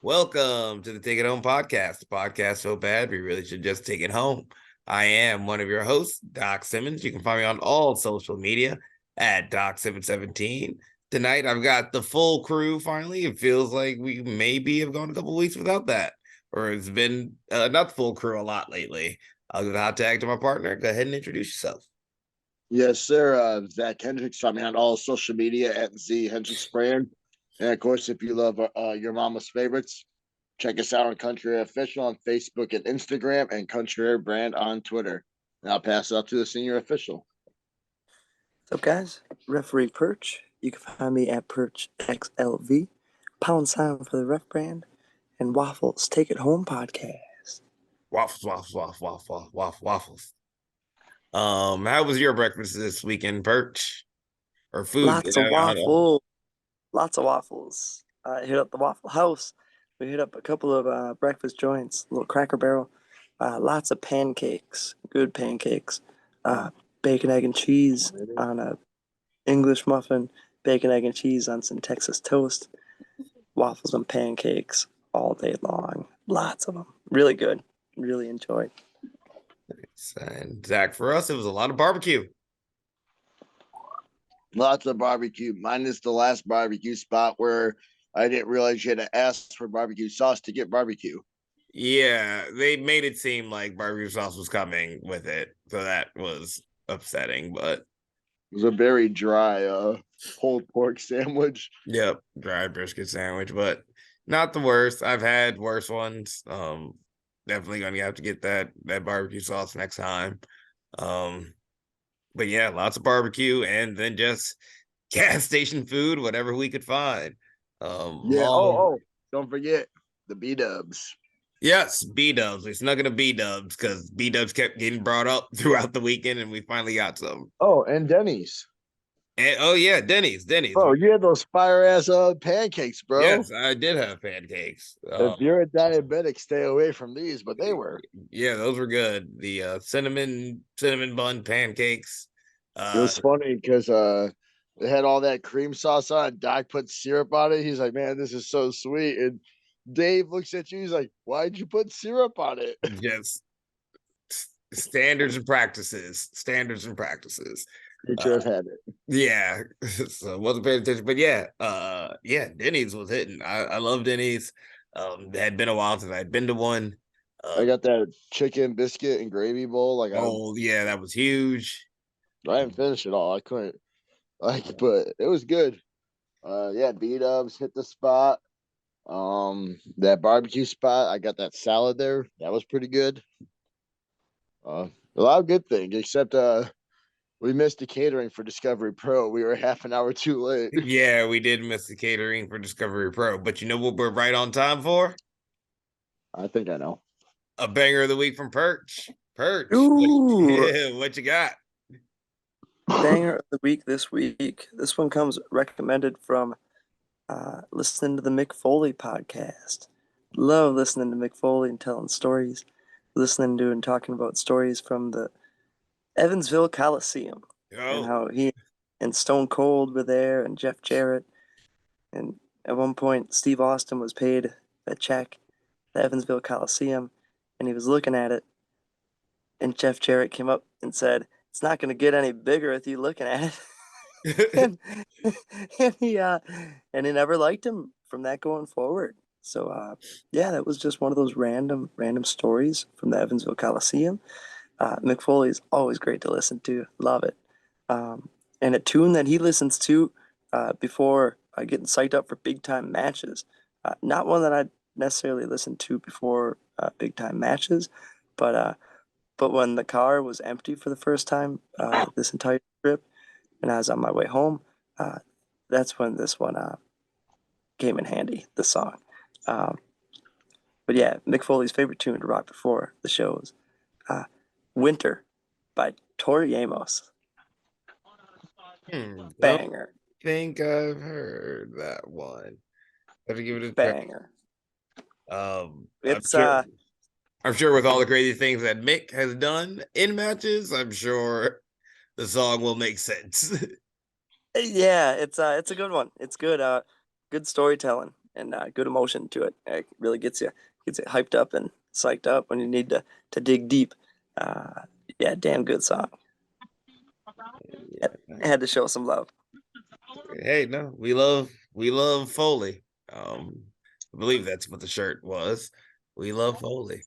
Welcome to the Take It Home podcast. The podcast so bad we really should just take it home. I am one of your hosts, Doc Simmons. You can find me on all social media at Doc717. Tonight I've got the full crew finally. It feels like we maybe have gone a couple weeks without that, or it's been not the full crew a lot lately. I'll give the hot tag to my partner. Go ahead and introduce yourself. Yes, sir. Zach Hendricks. Find me on all social media at Z Hendricks Brand. And of course, if you love your mama's favorites, check us out on Country Air Official on Facebook and Instagram, and Country Air Brand on Twitter. And I'll pass it out to the senior official. What's up, guys? Referee Perch. You can find me at Perch XLV. Pound sign for the ref brand. And Waffles Take It Home podcast. Waffles. How was your breakfast this weekend, Perch? Or food? Lots of waffles. Lots of waffles. Hit up the Waffle House. We hit up a couple of breakfast joints, a little Cracker Barrel. Lots of pancakes, good pancakes. Bacon, egg, and cheese on a English muffin. Bacon, egg, and cheese on some Texas toast. Waffles and pancakes all day long. Lots of them. Really good. Really enjoyed. And Zach, for us, it was a lot of barbecue. Lots of barbecue, minus the last barbecue spot where I didn't realize you had to ask for barbecue sauce to get barbecue. Yeah, they made it seem like barbecue sauce was coming with it, so that was upsetting. But it was a very dry pulled pork sandwich. Yep, dry brisket sandwich, but not the worst. I've had worse ones. Definitely gonna have to get that barbecue sauce next time. But yeah, lots of barbecue and then just gas station food, whatever we could find. Don't forget the B-dubs. Yes, B-dubs. We snuck into B-dubs because B-dubs kept getting brought up throughout the weekend, and we finally got some. Oh, and Denny's. And, Denny's. Oh, you had those fire-ass pancakes, bro. Yes, I did have pancakes. If you're a diabetic, stay away from these, but they were. Yeah, those were good. The cinnamon bun pancakes. It was funny because they had all that cream sauce on it. Doc put syrup on it. He's like, man, this is so sweet. And Dave looks at you. He's like, why'd you put syrup on it? Yes. Standards and practices. You should have had it. Yeah. So wasn't paying attention. But yeah, Denny's was hitting. I love Denny's. It had been a while since I'd been to one. I got that chicken biscuit and gravy bowl. Yeah, that was huge. I didn't finish it all. I couldn't. But it was good. Yeah, B-dubs hit the spot. That barbecue spot, I got that salad there. That was pretty good. A lot of good things, except we missed the catering for Discovery Pro. We were half an hour too late. Yeah, we did miss the catering for Discovery Pro. But you know what we're right on time for? I think I know. A banger of the week from Perch. Ooh. What you got? Banger of the week this week. This one comes recommended from listening to the Mick Foley podcast. Love listening to Mick Foley and telling stories. Listening to and talking about stories from the Evansville Coliseum and how he and Stone Cold were there and Jeff Jarrett. And at one point, Steve Austin was paid a check, the Evansville Coliseum, and he was looking at it. And Jeff Jarrett came up and said, "It's not going to get any bigger with you looking at it." and he never liked him from that going forward. So yeah, that was just one of those random stories from the Evansville Coliseum. Mick Foley is always great to listen to. Love it. And a tune that he listens to before getting psyched up for big time matches. Not one that I'd necessarily listen to before big time matches, but when the car was empty for the first time this entire trip, and I was on my way home, that's when this one came in handy, the song. But yeah, Mick Foley's favorite tune to rock before the shows, Winter by Tori Amos. Banger. I think I've heard that one. I have to give it a banger. It's I'm sure with all the crazy things that Mick has done in matches, I'm sure the song will make sense. Yeah, it's a good one. It's good. Good storytelling. and good emotion to it. It really gets you hyped up and psyched up when you need to dig deep. Yeah, damn good song. Yeah. I had to show some love. Hey, no, we love Foley. I believe that's what the shirt was. We love Foley.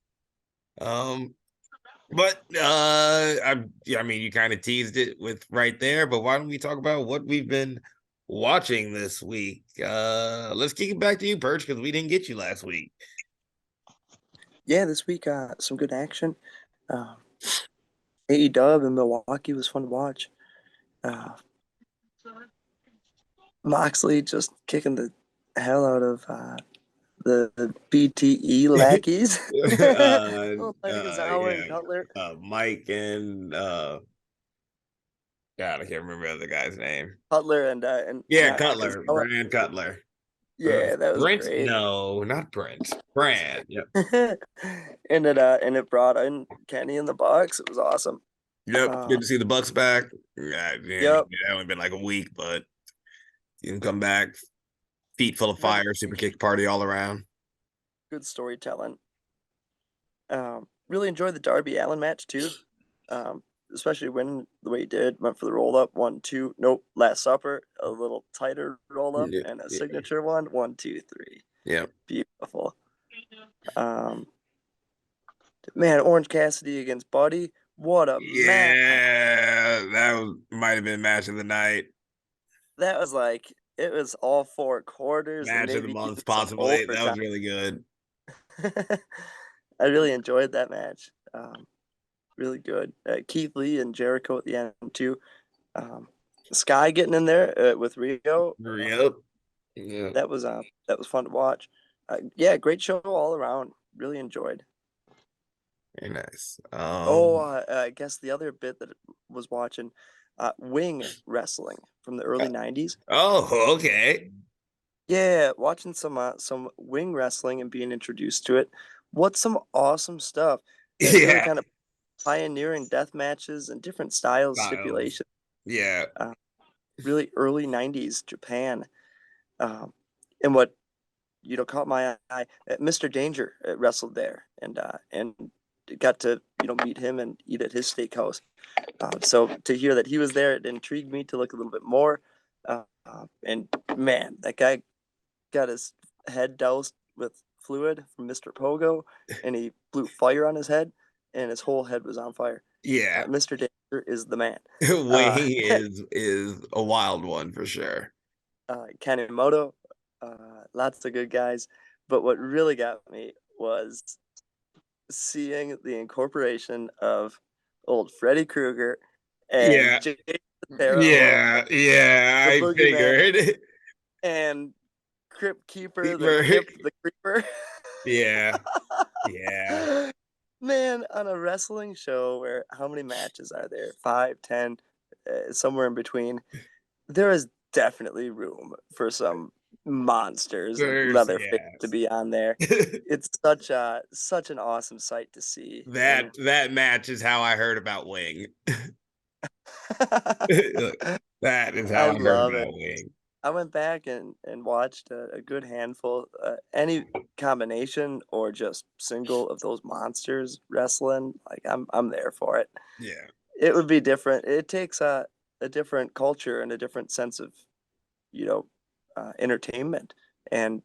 But I mean, you kind of teased it with right there. But why don't we talk about what we've been watching this week? Let's kick it back to you, Perch, because we didn't get you last week. Yeah, this week some good action. AEW in Milwaukee was fun to watch. Moxley just kicking the hell out of the BTE lackeys. Legazawa and Yeah, Cutler. Mike and God, I can't remember the other guy's name. Cutler and Cutler, Nakazawa. Brand Cutler. Yeah, that was Brent? great. No, not Brent. Brand. Yep. and it brought in Kenny in the box. It was awesome. Yep. Good to see the Bucks back. Yeah, Yep. It only been like a week, but you can come back, feet full of fire, super kick party all around. Good storytelling. Really enjoyed the Darby Allen match too. Especially winning the way he did. Went for the roll up, 1, 2. Nope. Last Supper, a little tighter roll up, and a signature one. 1, 2, 3. Yeah. Beautiful. Man, Orange Cassidy against Buddy. What a match. Yeah, that might have been match of the night. That was like, it was all 4 quarters. Match and of the maybe month, even some possibly. That was overtime. really good. I really enjoyed that match. Really good. Keith Lee and Jericho at the end too. Sky getting in there with Rio. Yep. Yeah. That was fun to watch. Yeah, great show all around. Really enjoyed. Very nice. I guess the other bit that I was watching, wing wrestling from the early '90s. Oh, okay. Yeah, watching some wing wrestling and being introduced to it. What's some awesome stuff. Really kind of pioneering death matches and different styles, stipulations. Yeah. Really early '90s Japan, and what caught my eye. Mr. Danger wrestled there, and got to meet him and eat at his steakhouse. So to hear that he was there, it intrigued me to look a little bit more. And man, that guy got his head doused with fluid from Mr. Pogo, and he blew fire on his head, and his whole head was on fire. Yeah. Mr. Danger is the man. Wing is a wild one for sure. Kanemoto, lots of good guys. But what really got me was seeing the incorporation of old Freddy Krueger and Jason Derulo, I the Boogeyman, figured. and Crypt Keeper, the Crypt, the Creeper. Yeah. Man, on a wrestling show where how many matches are there? 5, 10, somewhere in between. There is definitely room for some monsters and Leatherface to be on there. It's such an awesome sight to see. That match is how I heard about Wing. That is how I heard about Wing. I went back and watched a good handful. Any combination or just single of those monsters wrestling, like I'm there for it. Yeah, it would be different. It takes a different culture and a different sense of, entertainment, and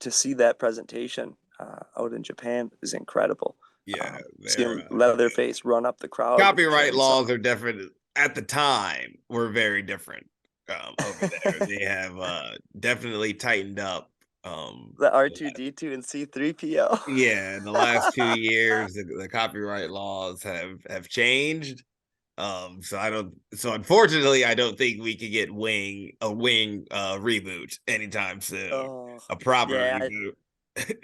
to see that presentation out in Japan is incredible. Yeah, seeing Leatherface run up the crowd. Copyright laws are different at the time. Were very different over there. They have definitely tightened up. The R2D2 and C3PO. Yeah, in the last 2 years, the copyright laws have changed. So unfortunately, I don't think we could get a Wing reboot anytime soon. A proper reboot.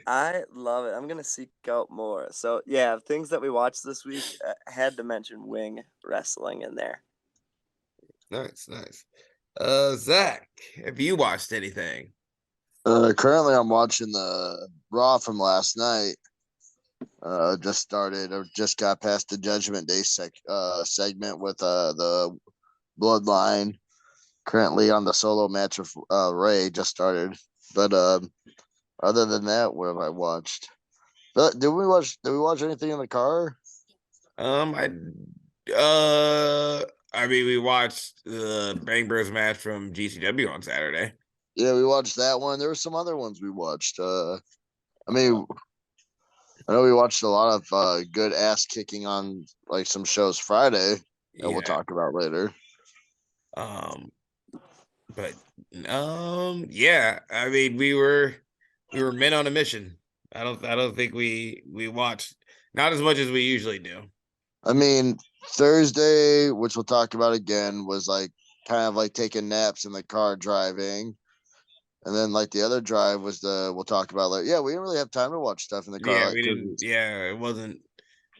I love it. I'm gonna seek out more. So yeah, things that we watched this week, had to mention Wing wrestling in there. Nice. Zach, have you watched anything? Currently, I'm watching the Raw from last night. Just got past the Judgment Day segment with the Bloodline. Currently on the solo match of Ray, just started. But Other than that, what have I watched? Did we watch anything in the car? Um, I I mean, we watched the Bang Bros match from GCW on Saturday. Yeah, we watched that one. There were some other ones we watched. I mean, I know we watched a lot of good ass kicking on like some shows Friday that we'll Yeah. talk about later. Um, but yeah. I mean, we were men on a mission. I don't think we watched not as much as we usually do. I mean, Thursday, which we'll talk about again, was like kind of like taking naps in the car driving. And then like the other drive was the we'll talk about later. Yeah, we didn't really have time to watch stuff in the car Yeah, like we didn't. because Yeah, it wasn't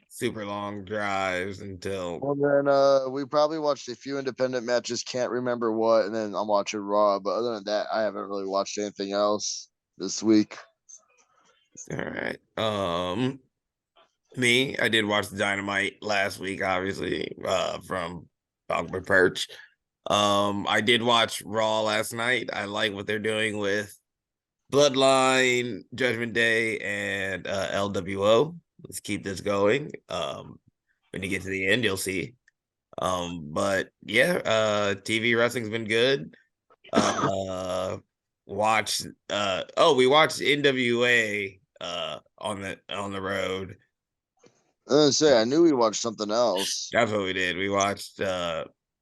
super long drives until. well then we probably watched a few independent matches, can't remember what, and then I'm watching Raw. But other than that, I haven't really watched anything else this week. All right. Me, I did watch the Dynamite last week, obviously, from Perch. I did watch Raw last night. I like what they're doing with Bloodline, Judgment Day, and LWO. Let's keep this going. When you get to the end, you'll see. But yeah, TV wrestling's been good. Uh, watch. We watched NWA on the road. I was gonna say I knew we watched something else. That's what we did. We watched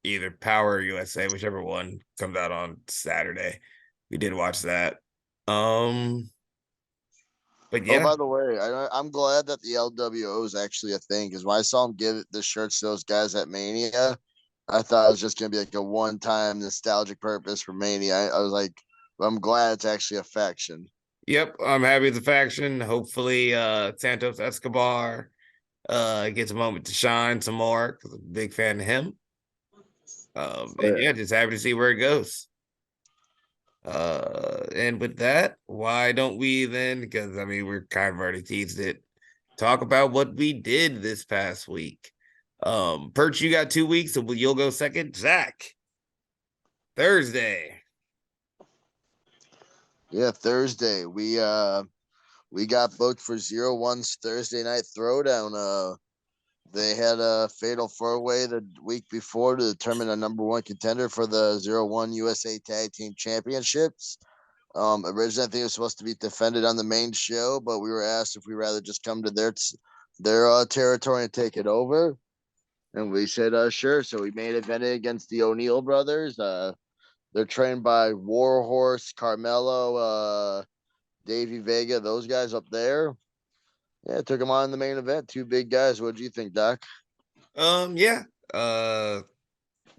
either Power or USA, whichever one comes out on Saturday. We did watch that. Um, but Oh, yeah, by the way, I'm glad that the LWO is actually a thing because when I saw him give the shirts to those guys at Mania, I thought it was just gonna be like a one-time nostalgic purpose for Mania. I was like, I'm glad it's actually a faction. yep. I'm happy with the faction. Hopefully, Santos Escobar gets a moment to shine some more. 'Cause I'm a big fan of him. And But yeah, just happy to see where it goes. And with that, why don't we then? Because I mean, we're kind of already teased it. Talk about what we did this past week. Perch, you got 2 weeks, so you'll go second. Zach, Thursday. yeah, Thursday we got booked for 0-1's Thursday night throwdown. They had a fatal four-way the week before to determine a number one contender for the 0-1 USA Tag Team Championships. Originally, I think it was supposed to be defended on the main show, but we were asked if we rather just come to their territory and take it over, and we said sure. So we made event against the O'Neill brothers. They're trained by Warhorse, Carmelo, Davey Vega, those guys up there. Yeah, took them on in the main event. Two big guys. What do you think, Doc? Yeah. Uh,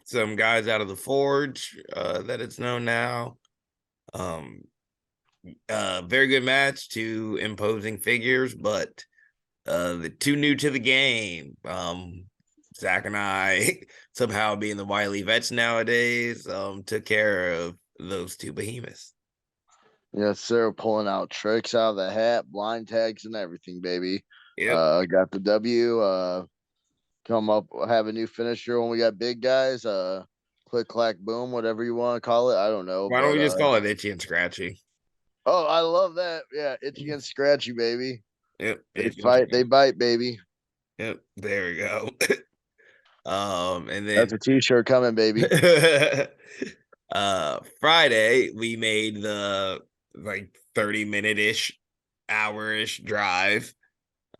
some guys out of the Forge, that it's known now. Um, very good match, two imposing figures, but the too new to the game. Zach and I somehow being the wily vets nowadays, took care of those two behemoths. Yes, sir. Pulling out tricks out of the hat, blind tags, and everything, baby. Yep. Got the W. Come up, have a new finisher when we got big guys. Click, clack, boom, whatever you want to call it. I don't know, Why don't but we just call it itchy and scratchy? oh, I love that. Yeah, itchy and scratchy, baby. Yep. They Itchy and fight, they scratchy. bite, baby. Yep. There we go. And That's then a t-shirt coming, baby. Friday we made the like 30-minute ish hour-ish drive.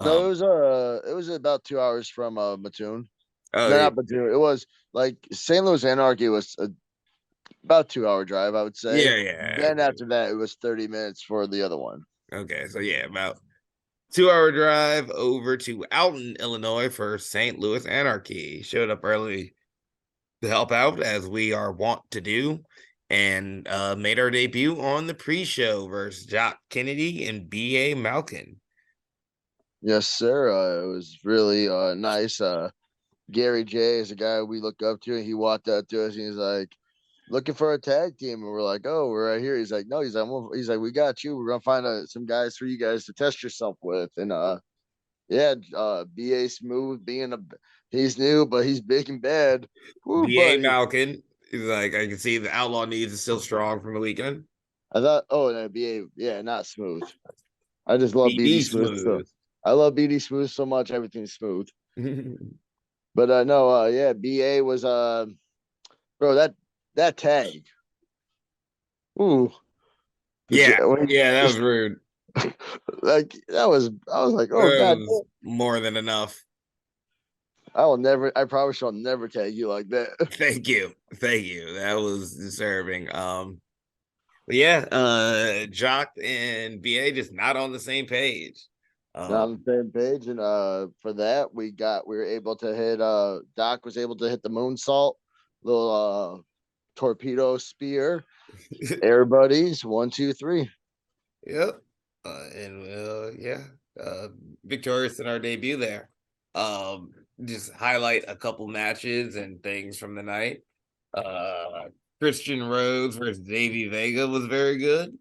No, Um it was about 2 hours from Mattoon. oh No, yeah, not Mattoon. It was like St. Louis Anarchy was about 2 hour drive, I would say. yeah. Then after that, it was 30 minutes for the other one. Okay, so yeah, about 2 hour drive over to Alton, Illinois for St. Louis Anarchy. Showed up early to help out as we are wont to do, and made our debut on the pre-show versus Jock Kennedy and B.A. Malkin. Yes, sir. It was really nice. Gary J is a guy we look up to, and he walked up to us and he's like, looking for a tag team, and we're like, "Oh, we're right here." He's like, "No," he's like, "We got you. We're gonna find some guys for you guys to test yourself with." And yeah, BA Smooth he's new, but he's big and bad. Woo, B.A. buddy. Malkin is like, I can see the Outlaw Needs is still strong from the weekend. I thought, oh, and BA, yeah, not smooth. I just love BD BD Smooth. So Smooth. I love BD Smooth so much. Everything's smooth. But no, yeah, BA was bro, that tag. Ooh, Yeah, when yeah, that was just rude. like that was, I was like, oh That god, was more than enough. I will never. I probably shall never tag you like that. Thank you. Thank you. That was disturbing. But yeah, Jock and BA just not on the same page. Not on the same page, and for that we were able to hit. Doc was able to hit the moonsault, little torpedo spear. Air buddies, 1, 2, 3. Yep. And yeah, uh, victorious in our debut there. Um, just highlight a couple matches and things from the night. Christian Rhodes versus Davey Vega was very good.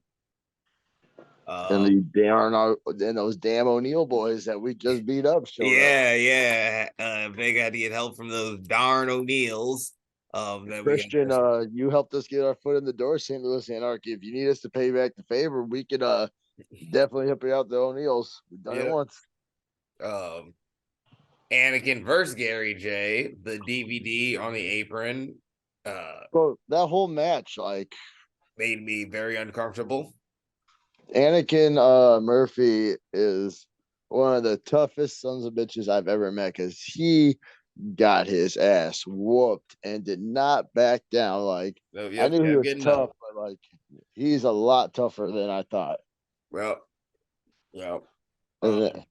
And Um, those damn O'Neill boys that we just beat up showed up. yeah. Vega had to get help from those darn O'Neills. That we Christian, had. you helped us get our foot in the door, St. Louis Anarchy. If you need us to pay back the favor, we could definitely help you out the O'Neills. We've done it Yeah. once. Um, Anakin versus Gary J. The DVD on the apron Bro, that whole match, like made me very uncomfortable. Anakin Murphy is one of the toughest sons of bitches I've ever met because he got his ass whooped and did not back down. Like So I yep, knew he kept was getting tough, up. but like he's a lot tougher than I thought. Well, well. And Um,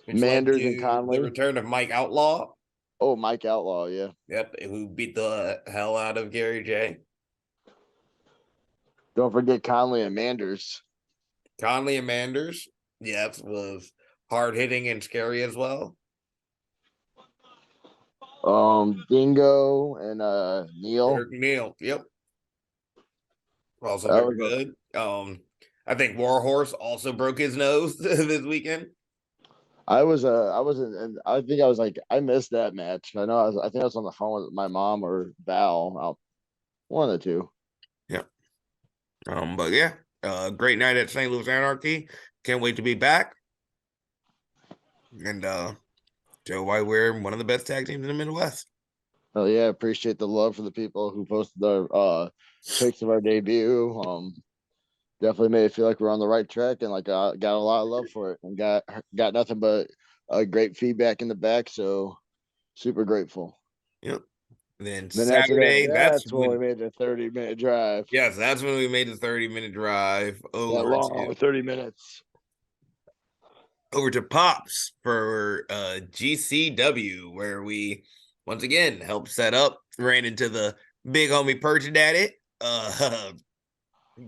which led Manders and to the Conley. return of Mike Outlaw. Oh, Mike Outlaw, yeah. Yep, who beat the hell out of Gary J. Don't forget Conley and Manders. Conley and Manders. Yep, was hard hitting and scary as well. Dingo and Neil. Eric Neal. Yep. Also That very was a good. I think Warhorse also broke his nose this weekend. I wasn't, and I think I was like, I missed that match. I think I was on the phone with my mom or Val. One of the two. Yeah. But yeah, great night at St. Louis Anarchy. Can't wait to be back. And Joe White, we're one of the best tag teams in the Midwest. Oh yeah, appreciate the love for the people who posted their pics of our debut. Definitely made it feel like we're on the right track, and like got a lot of love for it, and got nothing but great feedback in the back. So super grateful. Yep. Then Then after that, Saturday, that's when we made the 30-minute drive. that's when we made the 30-minute drive That long 30 minutes. over to Pops for GCW, where we once again helped set up, ran into the big homie Perch Daddy,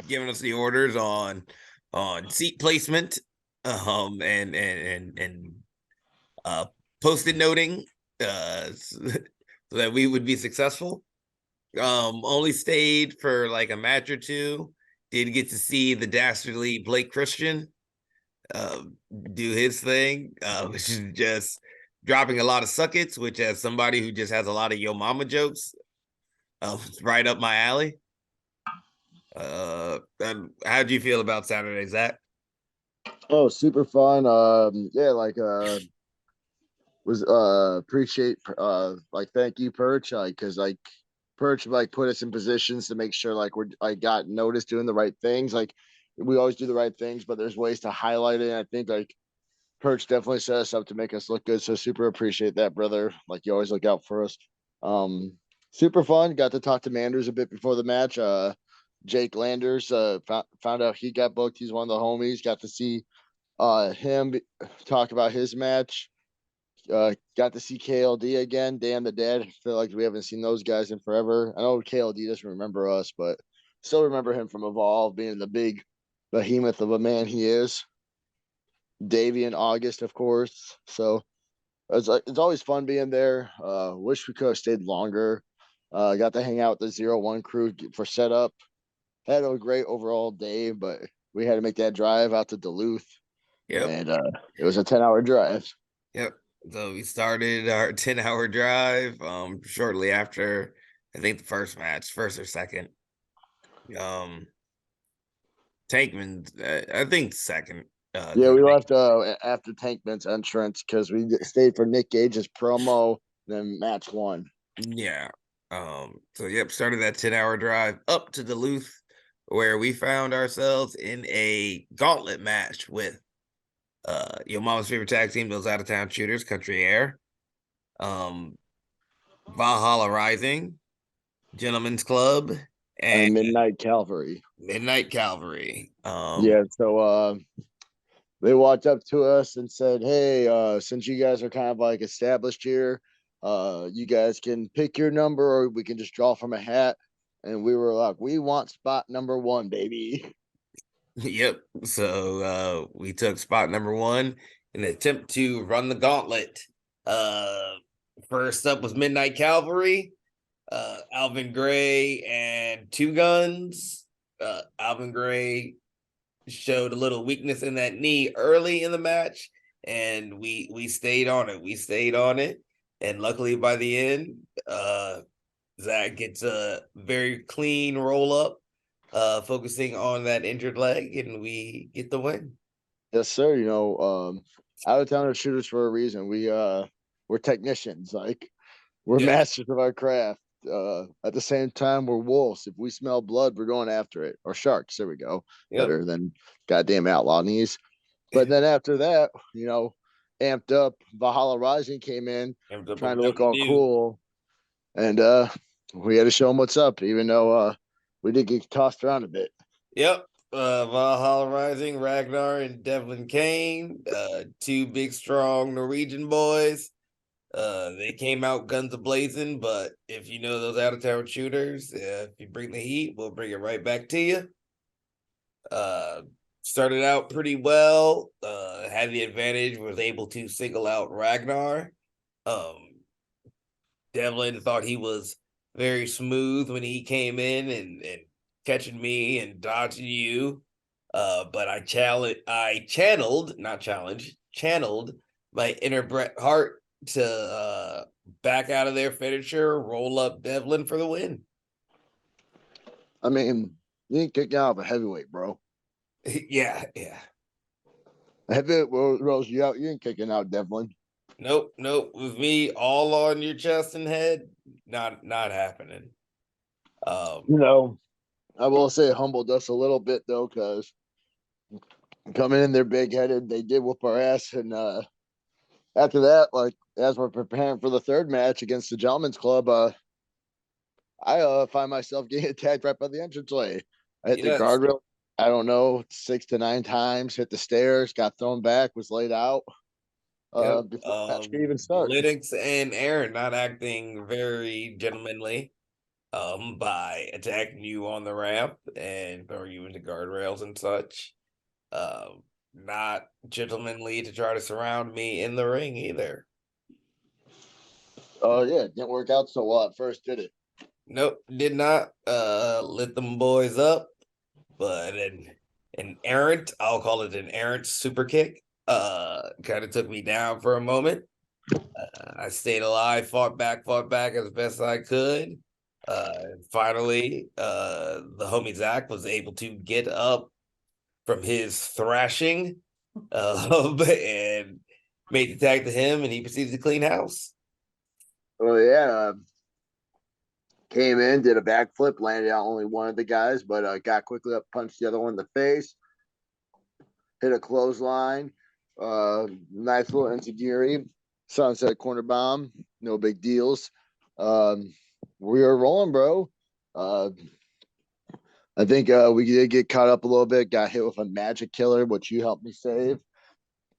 giving us the orders on seat placement, and post-it noting, so that we would be successful. Only stayed for like a match or two. Did get to see the dastardly Blake Christian do his thing, which is just dropping a lot of suckets, which as somebody who just has a lot of yo mama jokes, right up my alley. How do you feel about Saturday, Zach? Oh, super fun. Yeah, like was appreciate like thank you Perch, like because like Perch like put us in positions to make sure like we're like got noticed doing the right things. Like we always do the right things, but there's ways to highlight it. And I think like Perch definitely set us up to make us look good. So super appreciate that, brother. Like you always look out for us. Um, Super fun. Got to talk to Manders a bit before the match. Jake Landers found out he got booked. He's one of the homies. Got to see him talk about his match. Got to see KLD again. Dan the Dead. I feel like we haven't seen those guys in forever. I know KLD doesn't remember us, but still remember him from Evolve, being the big behemoth of a man he is. Davey in August, of course. So it's always fun being there. Wish we could have stayed longer. Got to hang out with the 0-1 crew for setup. Had a great overall day, but we had to make that drive out to Duluth. Yep. And it was a 10-hour drive. Yep. So we started our 10-hour drive shortly after, I think, the first match, first or second. Tankman, I think second. Yeah, we left after Tankman's entrance because we stayed for Nick Gage's promo, then match one. Yeah. So yep, started that 10-hour drive up to Duluth, where we found ourselves in a gauntlet match with your mom's favorite tag team, those out of town shooters, Country Air, um, Valhalla Rising, Gentlemen's Club, and And Midnight Calvary. Midnight Calvary. Yeah, so they walked up to us and said, "Hey, since you guys are kind of like established here, you guys can pick your number, or we can just draw from a hat." And we were like, "We want spot number 1, baby." Yep. So we took spot number 1 in an attempt to run the gauntlet. First up was Midnight Cavalry, Alvin Gray and Two Guns. Alvin Gray showed a little weakness in that knee early in the match, and we stayed on it. We stayed on it, and luckily by the end, Zach gets a very clean roll up, focusing on that injured leg, and we get the win. Yes, sir. You know, out of town shooters for a reason. We're technicians, like we're Yeah. masters of our craft. At the same time, we're wolves. If we smell blood, we're going after it. Or sharks. There we go. Yep. Better than goddamn outlaw knees. But then after that, you know, amped up, Valhalla Rising came in, trying to look all cool, and we had to show them what's up, even though we did get tossed around a bit. Yep. Valhalla Rising, Ragnar and Devlin Kane, two big, strong Norwegian boys. They came out guns a-blazing, but if you know those out-of-town shooters, if you bring the heat, we'll bring it right back to you. Started out pretty well, had the advantage, was able to single out Ragnar. Devlin thought he was very smooth when he came in and catching me and dodging you. But I channeled my inner Bret Hart to back out of their finisher, roll up Devlin for the win. I mean, you ain't kicking out of a heavyweight, bro. Yeah. Heavyweight rolls you out. You ain't kicking out Devlin. Nope. With me all on your chest and head, not happening. You know, I will say it humbled us a little bit though, because coming in there big headed, they did whoop our ass. And after that, like as we're preparing for the third match against the Gentlemen's Club, I find myself getting attacked right by the entranceway. I hit the guardrail, I don't know, 6 to 9 times, hit the stairs, got thrown back, was laid out. Before the match could even start. Linux and Aaron not acting very gentlemanly by attacking you on the ramp and throwing you into guardrails and such. Not gentlemanly to try to surround me in the ring either. Oh yeah, it didn't work out so well at first, did it? Nope, did not lit them boys up, but an errant, I'll call it an errant super kick, kind of took me down for a moment. I stayed alive, fought back as best I could. Finally, the homie Zach was able to get up from his thrashing and made the tag to him, and he proceeded to clean house. Oh yeah, came in, did a backflip, landed on only one of the guys, but got quickly up, punched the other one in the face, hit a clothesline, nice little enziguri, sunset corner bomb, no big deals. We were rolling, bro. I think we did get caught up a little bit, got hit with a magic killer, which you helped me save.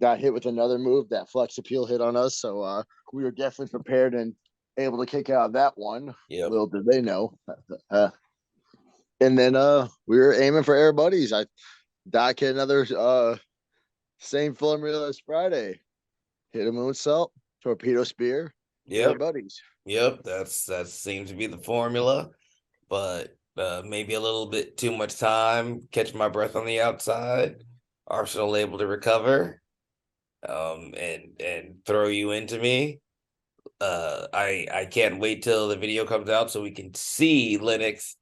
Got hit with another move that flex appeal hit on us, so we were definitely prepared and able to kick out that one. Yep. Little did they know. And then we were aiming for Air Buddies. Doc hit another same formula as Friday. Hit a moonsault, torpedo spear, Air Buddies. Yep, that seems to be the formula, but maybe a little bit too much time, catch my breath on the outside. Arsenal able to recover, and throw you into me. I can't wait till the video comes out so we can see Linux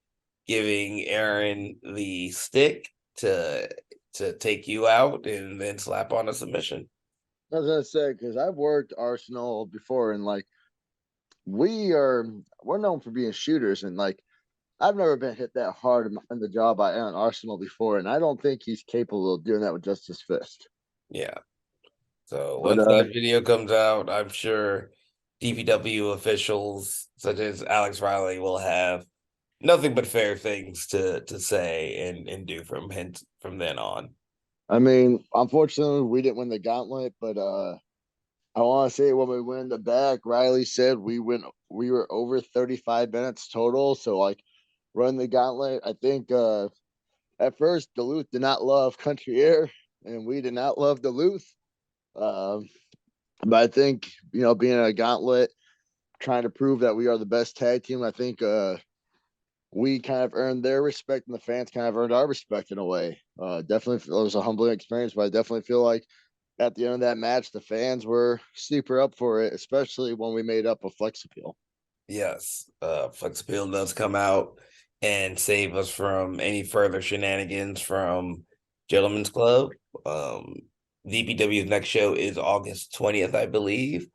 giving Aaron the stick to take you out and then slap on a submission. I was gonna say because I've worked Arsenal before, and like we're known for being shooters, and like I've never been hit that hard in the job I am on Arsenal before, and I don't think he's capable of doing that with just his fist. Yeah. So But once that video comes out, I'm sure DPW officials such as Alex Riley will have nothing but fair things to say and do from then on. I mean, unfortunately, we didn't win the gauntlet, but I want to say when we win the back, Riley said we were over 35 minutes total. So like run the gauntlet. I think at first Duluth did not love Country Air and we did not love Duluth. Um, but I think, being a gauntlet, trying to prove that we are the best tag team, I think we kind of earned their respect and the fans kind of earned our respect in a way. Definitely it was a humbling experience, but I definitely feel like at the end of that match, the fans were super up for it, especially when we made up a flex appeal. Yes, Flex Appeal does come out and save us from any further shenanigans from Gentlemen's Club. DPW's next show is August 20th, I believe.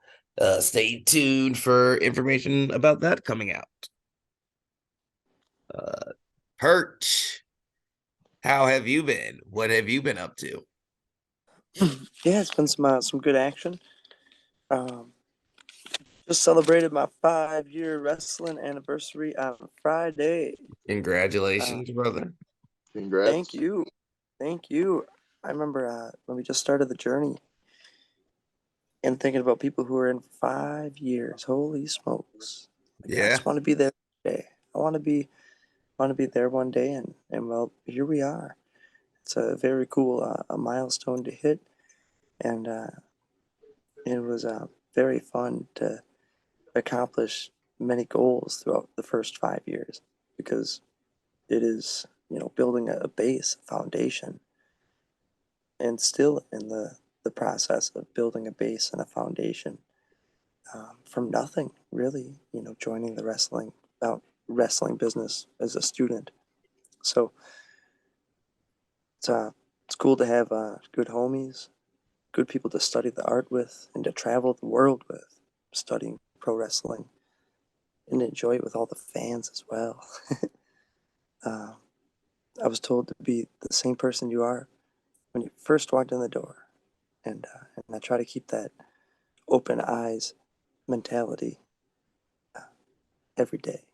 Stay tuned for information about that coming out. Perch, how have you been? What have you been up to? Yeah, it's been some good action. Just celebrated my 5-year wrestling anniversary on Friday. Congratulations, brother. Congrats. Thank you. Thank you. I remember when we just started the journey and thinking about people who are in 5 years. Holy smokes. Like, I Yeah. just want to be there one day. I want to be there one day and well, here we are. It's a very cool a milestone to hit, and it was very fun to accomplish many goals throughout the first 5 years because it is building a base, a foundation, and still in the process of building a base and a foundation from nothing really. Joining the wrestling business as a student, so it's cool to have good homies, good people to study the art with, and to travel the world with, studying pro wrestling, and enjoy it with all the fans as well. uh, I was told to be the same person you are when you first walked in the door, and I try to keep that open eyes mentality every day.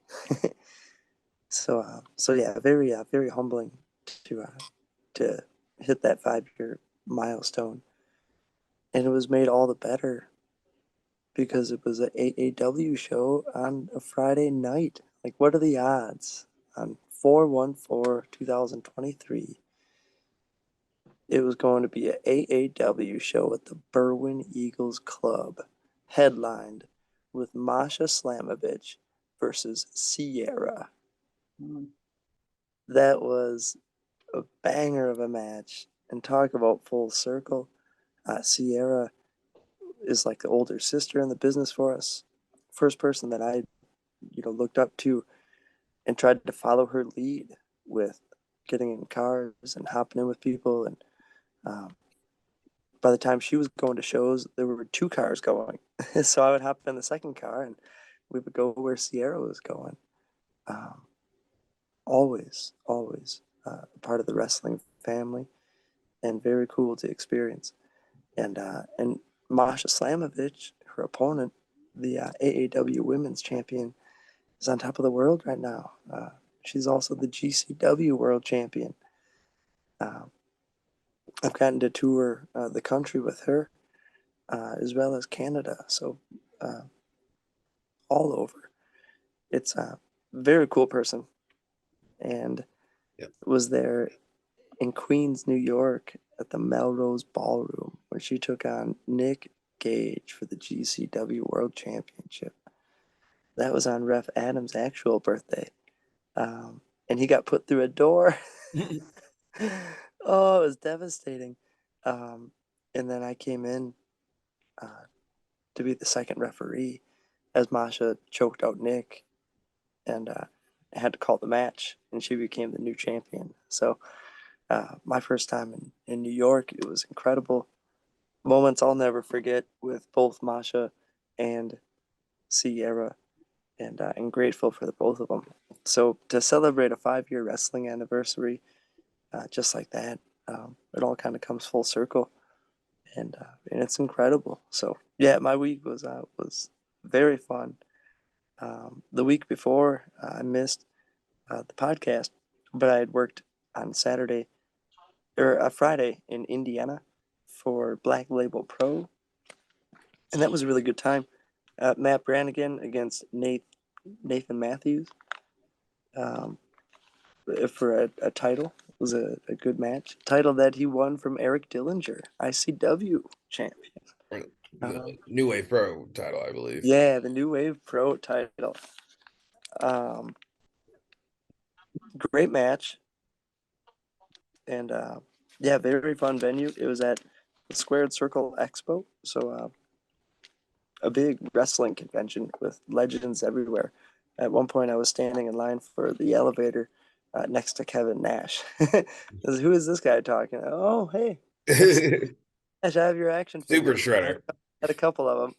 So yeah, very humbling to to hit that 5-year milestone, and it was made all the better because it was an AAW show on a Friday night. Like, what are the odds on 4/14/2023? It was going to be an AAW show at the Berwyn Eagles Club, headlined with Masha Slamovich versus Sierra. That was a banger of a match. And talk about full circle. Sierra is like the older sister in the business for us. First person that I, looked up to and tried to follow her lead with getting in cars and hopping in with people. And by the time she was going to shows, there were 2 cars going. So I would hop in the second car and we would go where Sierra was going. Um, always a part of the wrestling family and very cool to experience. And Masha Slamovich, her opponent, the AAW Women's Champion, is on top of the world right now. She's also the GCW World Champion. I've gotten to tour the country with her, as well as Canada, so all over. It's a very cool person, and Yep. was there in Queens, New York, at the Melrose Ballroom, where she took on Nick Gage for the GCW World Championship. That was on Ref Adams' actual birthday. And he got put through a door. Oh, it was devastating. And then I came in to be the second referee as Masha choked out Nick, and I had to call the match, and she became the new champion. So My first time in New York, it was incredible. Moments I'll never forget with both Masha and Sierra, and I'm grateful for the both of them. So to celebrate a 5-year wrestling anniversary, just like that, it all kind of comes full circle, and it's incredible. So yeah, my week was very fun. The week before, I missed the podcast, but I had worked on Saturday or Friday in Indiana for Black Label Pro, and that was a really good time. Matt Brannigan against Nathan Matthews um, for a title. It was a good match. Title that he won from Eric Dillinger, ICW champion. The New Wave Pro title, I believe. Yeah, the New Wave Pro title. Great match. And yeah, very fun venue. It was at the Squared Circle Expo. So a big wrestling convention with legends everywhere. At one point, I was standing in line for the elevator next to Kevin Nash. Who is this guy talking? Oh, hey, Nash, I have your action Super figures. I Shredder. had a couple of them.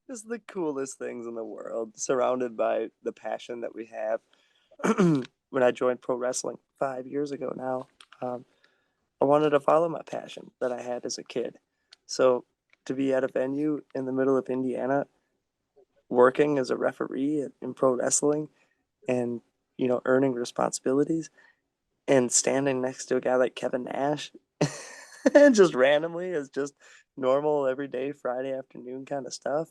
Just the coolest things in the world, surrounded by the passion that we have. When I joined pro wrestling 5 years ago now, I wanted to follow my passion that I had as a kid. So to be at a venue in the middle of Indiana, working as a referee in pro wrestling, and earning responsibilities, and standing next to a guy like Kevin Nash, and just randomly as just normal everyday Friday afternoon kind of stuff,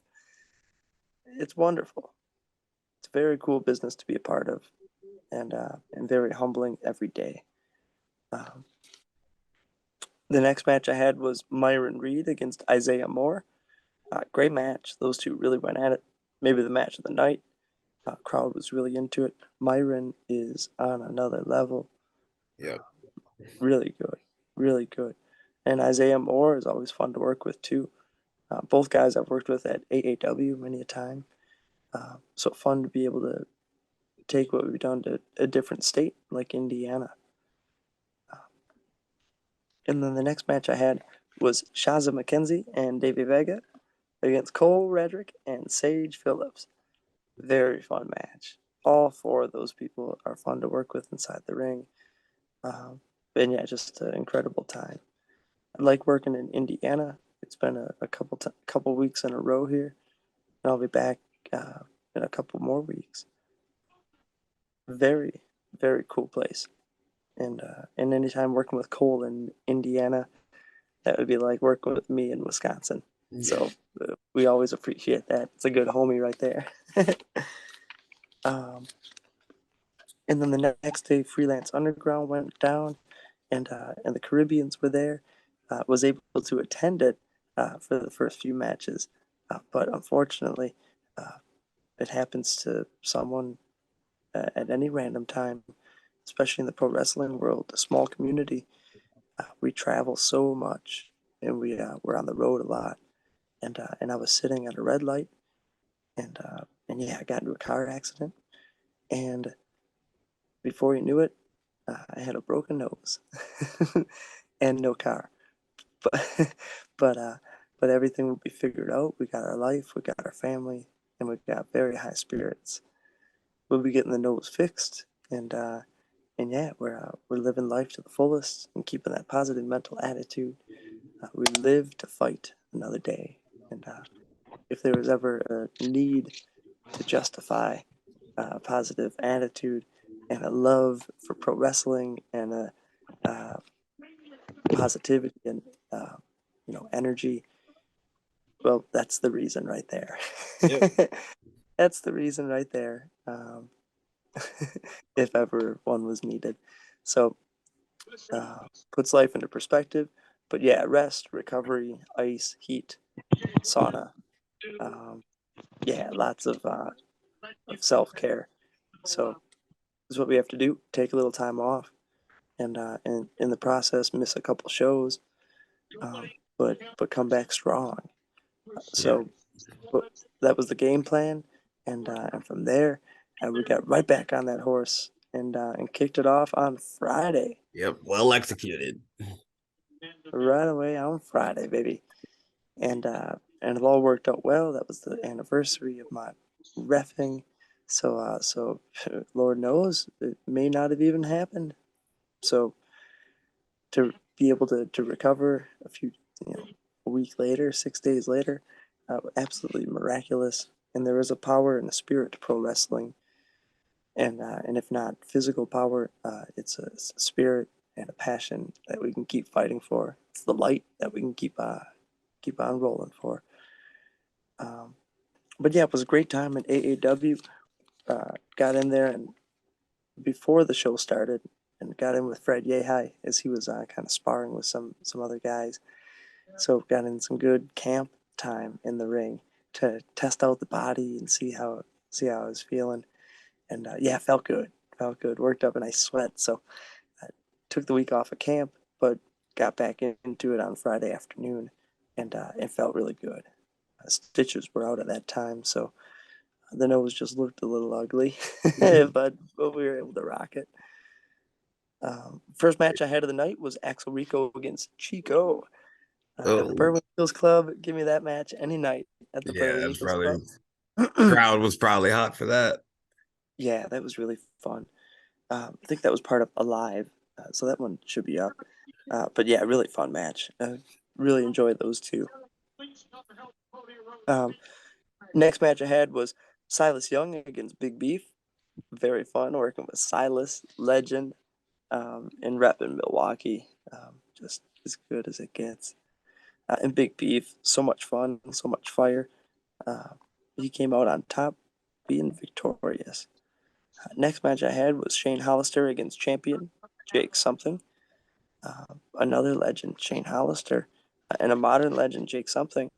it's wonderful. It's a very cool business to be a part of, and very humbling every day. Um, the next match I had was Myron Reed against Isaiah Moore. Great match. Those two really went at it. Maybe the match of the night. Crowd was really into it. Myron is on another level. Yep. Really good. Really good. And Isaiah Moore is always fun to work with, too. Both guys I've worked with at AAW many a time. So fun to be able to take what we've done to a different state like Indiana. And then the next match I had was Shaza McKenzie and Davey Vega against Cole Redrick and Sage Phillips. Very fun match. All four of those people are fun to work with inside the ring. And yeah, just an incredible time. I like working in Indiana. It's been a couple weeks in a row here, and I'll be back in a couple more weeks. Very, very cool place. And anytime working with Cole in Indiana, that would be like working with me in Wisconsin. So we always appreciate that. It's a good homie right there. And then the next day, Freelance Underground went down, and the Caribbeans were there. Was able to attend it for the first few matches, but unfortunately, uh, it happens to someone at any random time, especially in the pro wrestling world, a small community. We travel so much, and we're on the road a lot. And I was sitting at a red light, and yeah, I got into a car accident, and before you knew it, I had a broken nose and no car. But but uh, but everything will be figured out. We got our life, we got our family, and we got very high spirits. We'll be getting the nose fixed, and yeah, we're living life to the fullest and keeping that positive mental attitude. We live to fight another day, and if there was ever a need to justify a positive attitude and a love for pro wrestling and a positivity and energy, well, that's the reason right there. Yep. That's the reason right there. If ever one was needed. So puts life into perspective. But yeah, rest, recovery, ice, heat, sauna. Yeah, lots of self care. So this is what we have to do. Take a little time off, and in the process, miss a couple shows, but come back strong. Yeah. So that was the game plan, and from there, we got right back on that horse and kicked it off on Friday. Yep, well executed. Right away on Friday, baby. And it all worked out well. That was the anniversary of my reffing. So Lord knows it may not have even happened. So to be able to recover a week later, 6 days later, absolutely miraculous. And there is a power and a spirit to pro wrestling. And if not physical power, it's a spirit and a passion that we can keep fighting for. It's the light that we can keep on rolling for. But yeah, it was a great time at AAW. Got in there and before the show started, and got in with Fred Yehai as he was kind of sparring with some other guys. So got in some good camp time in the ring to test out the body and see how I was feeling. And yeah, felt good. Worked up a nice sweat. So I took the week off of camp, but got back into it on Friday afternoon, and it felt really good. Stitches were out at that time, so the nose just looked a little ugly, but we were able to rock it. First match I had of the night was Axel Rico against Chico at the Berwyn Hills Club. Give me that match any night at the Berwyn Hills Club. Crowd was probably hot for that. Yeah, that was really fun. I think that was part of Alive, so that one should be up. But yeah, really fun match. Really enjoyed those two. Next match I had was Silas Young against Big Beef. Very fun working with Silas, legend, and rep in Milwaukee. Just as good as it gets. And Big Beef, so much fun, so much fire. He came out on top, being victorious. Next match I had was Shane Hollister against champion Jake Something. Another legend, Shane Hollister, and a modern legend, Jake Something.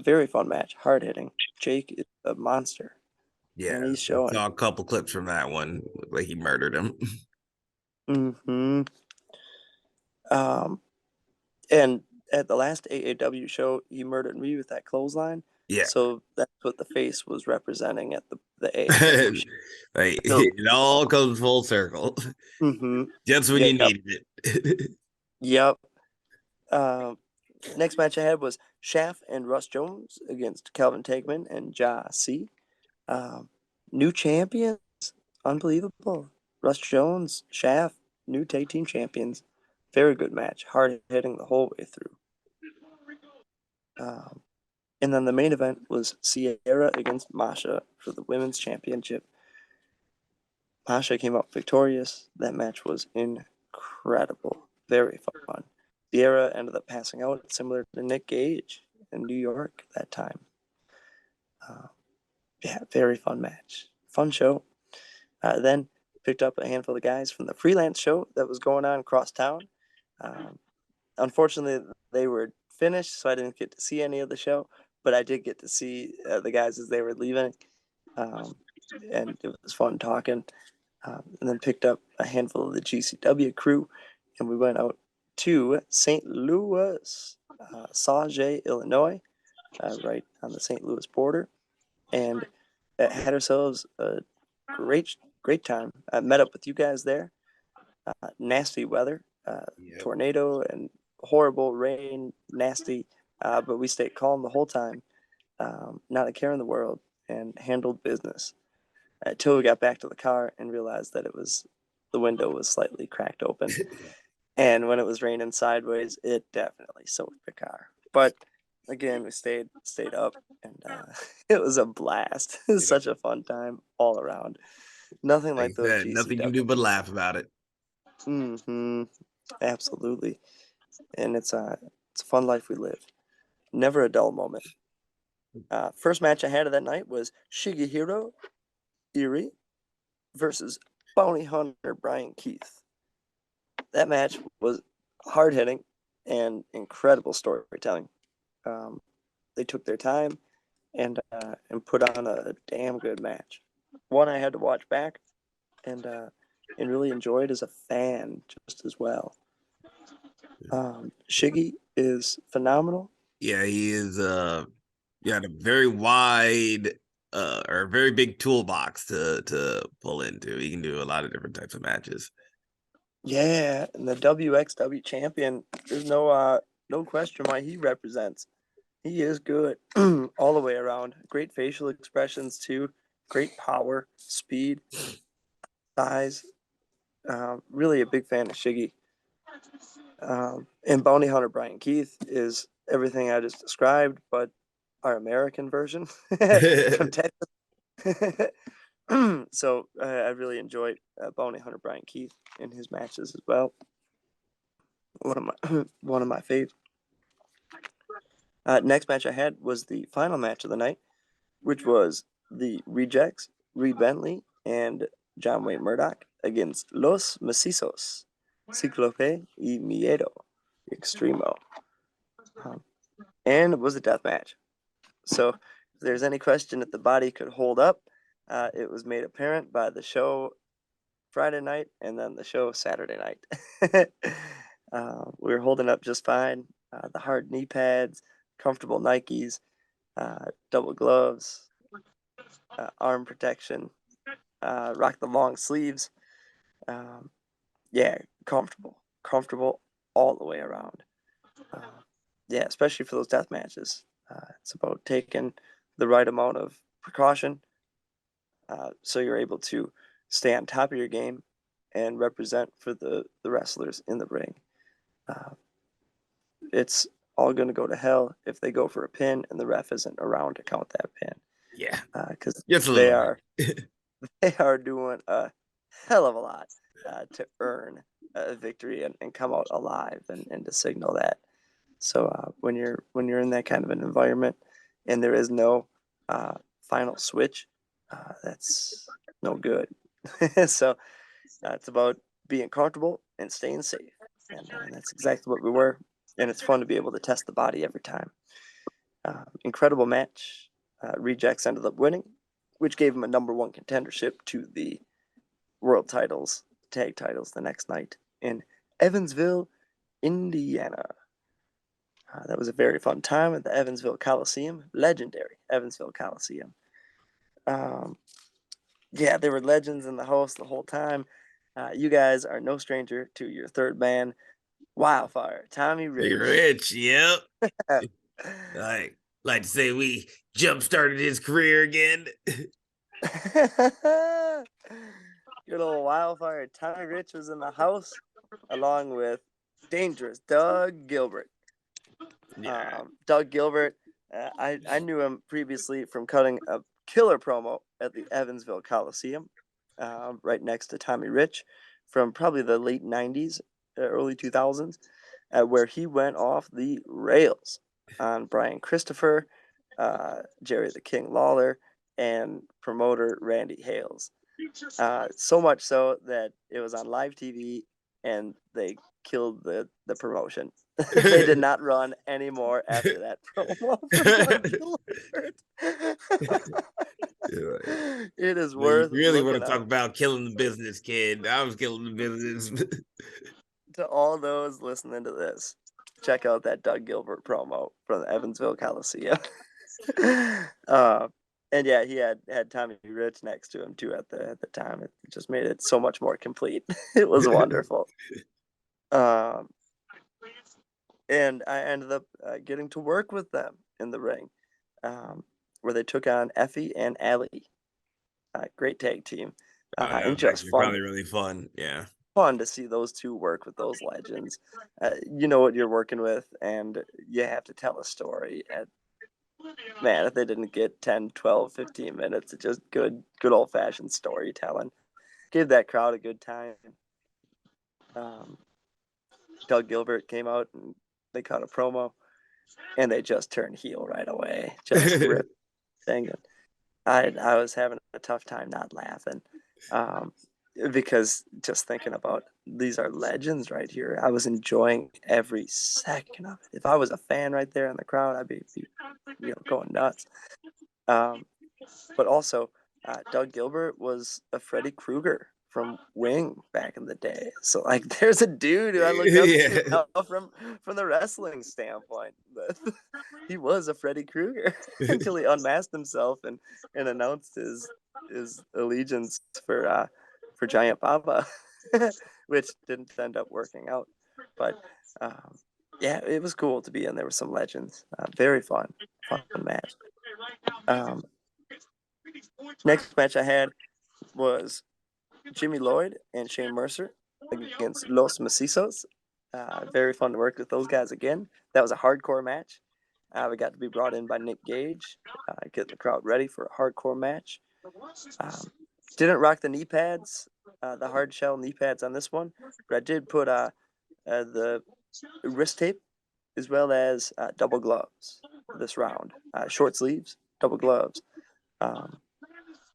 Very fun match, hard hitting. Jake is a monster. Yeah, and he's showing. Saw a couple clips from that one. Looked like he murdered him. Mm-hmm. And at the last AAW show, he murdered me with that clothesline. Yeah. So that's what the face was representing at the AAW show. Like, it all comes full circle. Mm-hmm. Just when you needed it. Yep. Next match I had was Shaft and Russ Jones against Calvin Tegman and Ja C. New champions. Unbelievable. Russ Jones, Shaft, new tag team champions. Very good match. Hard hitting the whole way through. And then the main event was Sierra against Masha for the women's championship. Masha came out victorious. That match was incredible. Very fun. Sierra ended up passing out, similar to Nick Gage in New York that time. Yeah, very fun match. Fun show. Then picked up a handful of guys from the freelance show that was going on across town. Unfortunately, they were finished, so I didn't get to see any of the show, but I did get to see the guys as they were leaving, and it was fun talking. And then picked up a handful of the GCW crew, and we went out to St. Louis, Sauget, Illinois, right on the St. Louis border, and had ourselves a great time. I met up with you guys there. Nasty weather, tornado and horrible rain, nasty, but we stayed calm the whole time, not a care in the world, and handled business until we got back to the car and realized that the window was slightly cracked open. And when it was raining sideways, it definitely soaked the car. But again, we stayed up, and it was a blast. It was such a fun time all around. Nothing like those GCW. Nothing you can do but laugh about it. Mm-hmm. Absolutely. And it's a fun life we live. Never a dull moment. First match I had of that night was Shigehiro Iri versus Bounty Hunter Brian Keith. That match was hard hitting and incredible storytelling. They took their time and put on a damn good match. One I had to watch back and really enjoyed as a fan just as well. Shiggy is phenomenal. Yeah, he is. He had a very wide or a very big toolbox to pull into. He can do a lot of different types of matches. Yeah, and the WXW champion, there's no question why he represents. He is good all the way around. Great facial expressions too. Great power, speed, size. Really a big fan of Shiggy. And Bounty Hunter Brian Keith is everything I just described, but our American version from Texas. So I really enjoyed Bounty Hunter Brian Keith in his matches as well. One of my faves. Next match I had was the final match of the night, which was the Rejects, Reed Bentley, and John Wayne Murdoch against Los Macizos, Ciclope y Miedo, Extremo. And it was a death match. So if there's any question if the body could hold up, it was made apparent by the show Friday night and then the show Saturday night. We were holding up just fine. The hard knee pads, comfortable Nikes, double gloves, arm protection, rock the long sleeves. Yeah, comfortable all the way around. Yeah, especially for those death matches. It's about taking the right amount of precaution so you're able to stay on top of your game and represent for the wrestlers in the ring. It's all going to go to hell if they go for a pin and the ref isn't around to count that pin. Yeah, because they are doing a hell of a lot to earn a victory and come out alive and to signal that. So when you're in that kind of an environment and there is no final switch, that's no good. So it's about being comfortable and staying safe, and that's exactly what we were. And it's fun to be able to test the body every time. Incredible match. Rejects ended up winning, which gave him a #1 contendership to the world titles, tag titles, the next night in Evansville, Indiana. That was a very fun time at the Evansville Coliseum, legendary Evansville Coliseum. Yeah, there were legends in the house the whole time. You guys are no stranger to your third man, Wildfire, Tommy Rich. Yep. like to say we jump started his career again. Good old Wildfire, Tommy Rich was in the house along with dangerous Doug Gilbert. Yeah. Doug Gilbert, I knew him previously from cutting a killer promo at the Evansville Coliseum, right next to Tommy Rich, from probably the late 90s, early 2000s, where he went off the rails on Brian Christopher, Jerry the King Lawler, and promoter Randy Hales. So much so that it was on live TV and they killed the promotion. They did not run anymore after that promo It is worth you really want to looking talk up. about killing the business, kid. I was killing the business. To all those listening to this, check out that Doug Gilbert promo from the Evansville Coliseum. And yeah, he had Tommy Rich next to him too at the time. It just made it so much more complete. It was wonderful. And I ended up getting to work with them in the ring, where they took on Effie and Allie. Great tag team. That And was just actually fun. probably really fun. Yeah. Fun to see those two work with those legends. You know what you're working with, and you have to tell a story. And man, if they didn't get 10, 12, 15 minutes of just good old-fashioned storytelling, gave that crowd a good time. Doug Gilbert came out and they cut a promo, and they just turned heel right away. Just ripped thing. I was having a tough time not laughing, because just thinking about these are legends right here. I was enjoying every second of it. If I was a fan right there in the crowd, I'd be going nuts. But also, Doug Gilbert was a Freddy Krueger from Wing back in the day. So like, there's a dude who I look up Yeah. to now from the wrestling standpoint. But he was a Freddy Krueger until he unmasked himself and announced his allegiance for Giant Baba, which didn't end up working out. But yeah, it was cool to be in there with some legends. Very fun match. Next match I had was Jimmy Lloyd and Shane Mercer against Los Macizos. Very fun to work with those guys again. That was a hardcore match. We got to be brought in by Nick Gage, getting the crowd ready for a hardcore match. Didn't rock the knee pads, the hard shell knee pads on this one, but I did put the wrist tape as well as double gloves this round. Short sleeves, double gloves.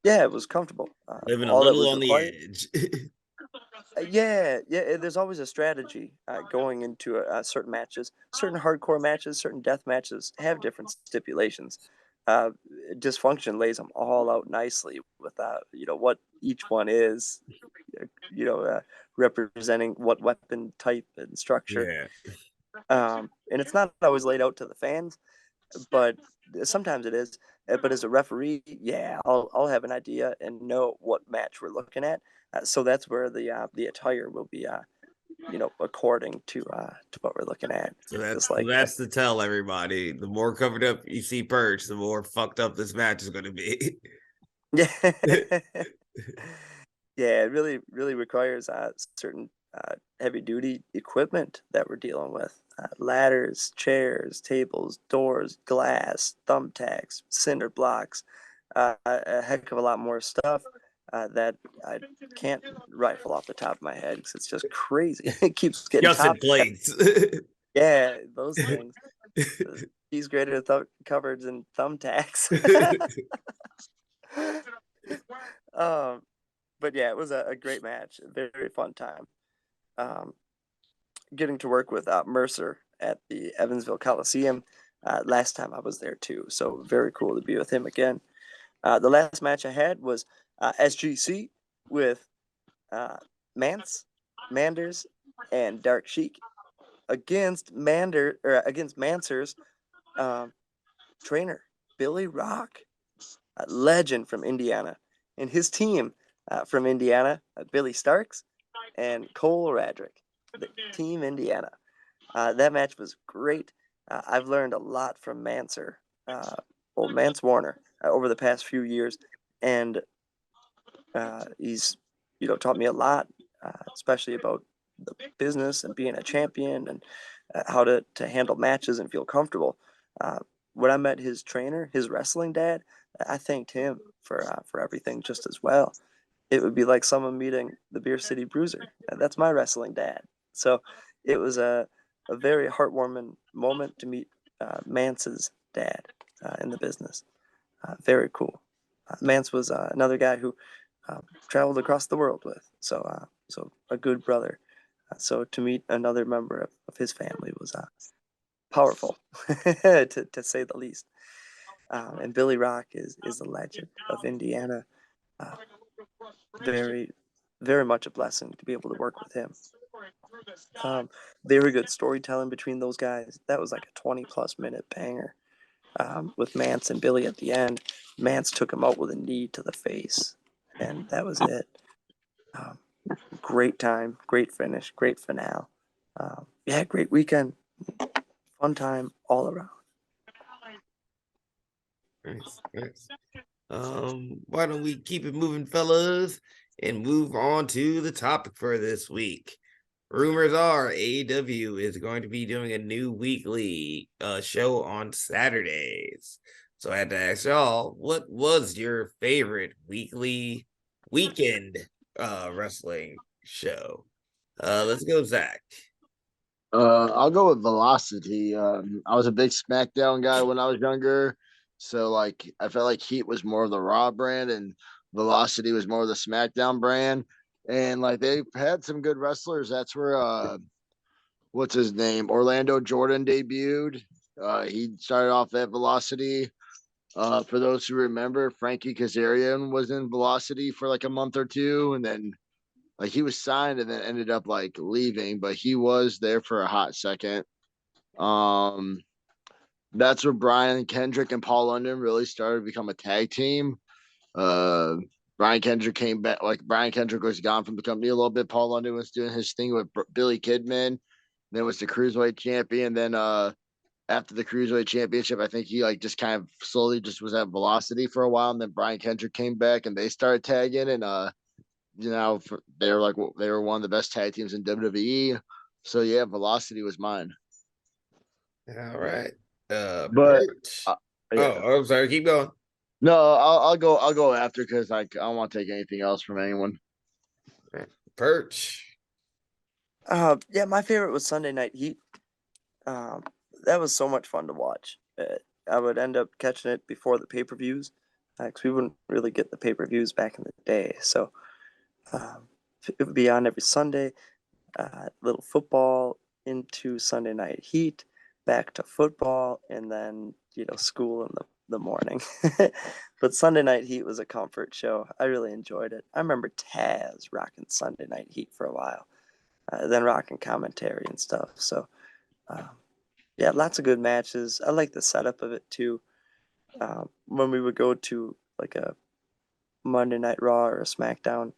Yeah, it was comfortable. Living a All that little was on the required. edge. Yeah. There's always a strategy going into certain matches. Certain hardcore matches, certain death matches have different stipulations. Dysfunction lays them all out nicely with what each one is. Representing what weapon type and structure. Yeah. And it's not always laid out to the fans, but sometimes it is. But as a referee, yeah, I'll have an idea and know what match we're looking at. So that's where the attire will be, according to what we're looking at. So that's Just like that's to tell everybody. The more covered up you see Perch, the more fucked up this match is going to be. yeah, yeah, it really really requires certain heavy duty equipment that we're dealing with. Ladders, chairs, tables, doors, glass, thumbtacks, cinder blocks, a heck of a lot more stuff that I can't rifle off the top of my head because it's just crazy. It keeps getting Just in topped. plates. Yeah, those things. He's greater cupboards and thumbtacks. But yeah, it was a great match. A very, very fun time. Getting to work with Mercer at the Evansville Coliseum last time I was there too. So very cool to be with him again. The last match I had was SGC with Mance, Manders, and Dark Sheik against Manser's trainer Billy Rock, a legend from Indiana, and his team from Indiana, Billy Starks and Cole Radrick, the Team Indiana. That match was great. I've learned a lot from Manser, Mance Warner, over the past few years, and he's taught me a lot, especially about the business and being a champion and how to handle matches and feel comfortable. When I met his trainer, his wrestling dad, I thanked him for everything just as well. It would be like someone meeting the Beer City Bruiser. That's my wrestling dad. So it was a very heartwarming moment to meet Mance's dad in the business. Very cool. Mance was another guy who traveled across the world with, so a good brother. So to meet another member of his family was powerful, to say the least. And Billy Rock is a legend of Indiana. Very, very much a blessing to be able to work with him. Very good storytelling between those guys. That was like a 20+ minute banger. With Mance and Billy at the end. Mance took him out with a knee to the face, and that was it. Great time, great finish, great finale. Yeah, great weekend. Fun time all around. Nice. Why don't we keep it moving, fellas, and move on to the topic for this week? Rumors are AEW is going to be doing a new weekly show on Saturdays. So I had to ask y'all, what was your favorite weekend wrestling show? Let's go, Zach. I'll go with Velocity. I was a big SmackDown guy when I was younger, so like I felt like Heat was more of the Raw brand and Velocity was more of the SmackDown brand. And like they've had some good wrestlers. That's where what's his name? Orlando Jordan debuted. He started off at Velocity. For those who remember, Frankie Kazarian was in Velocity for like a month or two, and then Like he was signed and then ended up like leaving, but he was there for a hot second. Um, that's where Brian Kendrick and Paul London really started to become a tag team. Uh, Brian Kendrick came back. Like Brian Kendrick was gone from the company a little bit. Paul London was doing his thing with Billy Kidman. Then was the cruiserweight champion. Then after the cruiserweight championship, I think he like just kind of slowly just was at Velocity for a while. And then Brian Kendrick came back and they started tagging. And they were like they were one of the best tag teams in WWE. So yeah, Velocity was mine. All right. But Perch. yeah. Oh, I'm sorry. Keep going. No, I'll go after because like I don't want to take anything else from anyone. Perch. Yeah, my favorite was Sunday Night Heat. Um, that was so much fun to watch. I would end up catching it before the pay-per-views because we wouldn't really get the pay-per-views back in the day. So um, it would be on every Sunday. Little football into Sunday Night Heat, back to football, and then school in the morning. But Sunday Night Heat was a comfort show. I really enjoyed it. I remember Taz rocking Sunday Night Heat for a while, then rocking commentary and stuff. So um, yeah, lots of good matches. I like the setup of it too. When we would go to like a Monday Night Raw or a SmackDown,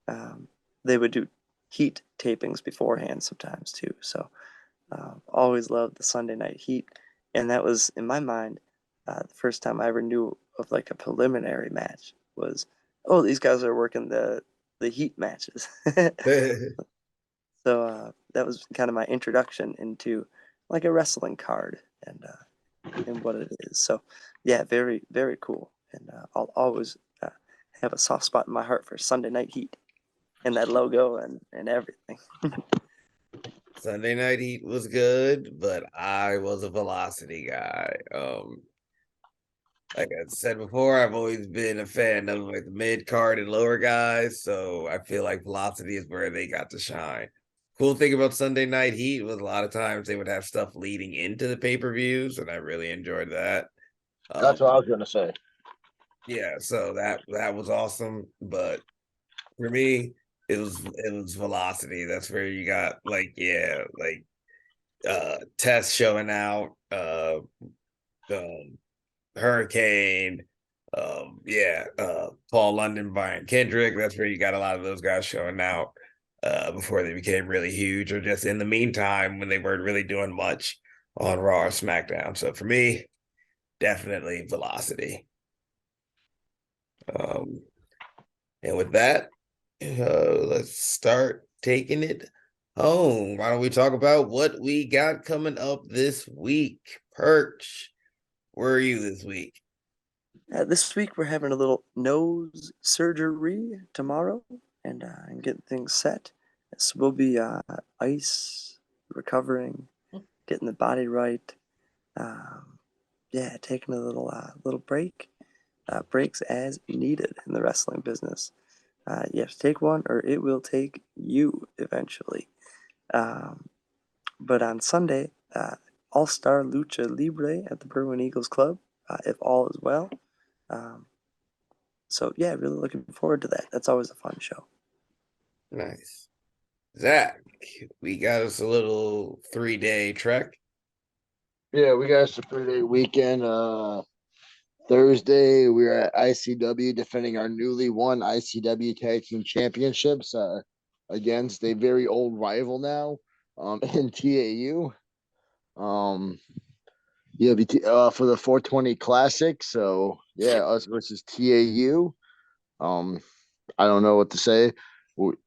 um, they would do Heat tapings beforehand sometimes too. So always loved the Sunday Night Heat, and that was in my mind the first time I ever knew of like a preliminary match was, oh, these guys are working the Heat matches. So that was kind of my introduction into like a wrestling card and what it is. So yeah, very very cool, and I'll always have a soft spot in my heart for Sunday Night Heat and that logo and everything. Sunday Night Heat was good, but I was a Velocity guy. Like I said before, I've always been a fan of like the mid card and lower guys, so I feel like Velocity is where they got to shine. Cool thing about Sunday Night Heat was a lot of times they would have stuff leading into the pay-per-views, and I really enjoyed that. That's what I was gonna say. Yeah, so that was awesome. But for me, it was Velocity. That's where you got like Tess showing out, um Hurricane, Paul London, Brian Kendrick. That's where you got a lot of those guys showing out before they became really huge, or just in the meantime when they weren't really doing much on Raw or SmackDown. So for me, definitely Velocity. Um, and with that, let's start taking it home. Why don't we talk about what we got coming up this week? Perch, where are you this week? This week we're having a little nose surgery tomorrow and getting things set. So we'll be ice, recovering, getting the body right. Um, yeah, taking a little break. Breaks as needed in the wrestling business. You have to take one, or it will take you eventually. Um, but on Sunday, All Star Lucha Libre at the Berwyn Eagles Club, if all is well. Um, so yeah, really looking forward to that. That's always a fun show. Nice. Zach, we got us a little 3-day trek. Yeah, we got a 3-day weekend. Thursday, we're at ICW defending our newly won ICW Tag Team Championships against a very old rival now in TAU. Yeah, for the 420 Classic. So yeah, us versus TAU. I don't know what to say.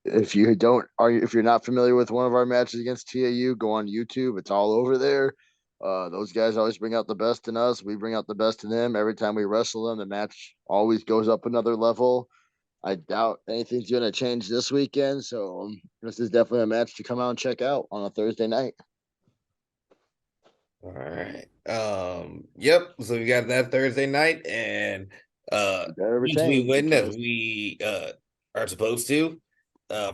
If you're not familiar with one of our matches against TAU, go on YouTube. It's all over there. Those guys always bring out the best in us. We bring out the best in them. Every time we wrestle them, the match always goes up another level. I doubt anything's going to change this weekend. So this is definitely a match to come out and check out on a Thursday night. All right. Yep. So we got that Thursday night, and once we win as we are supposed to,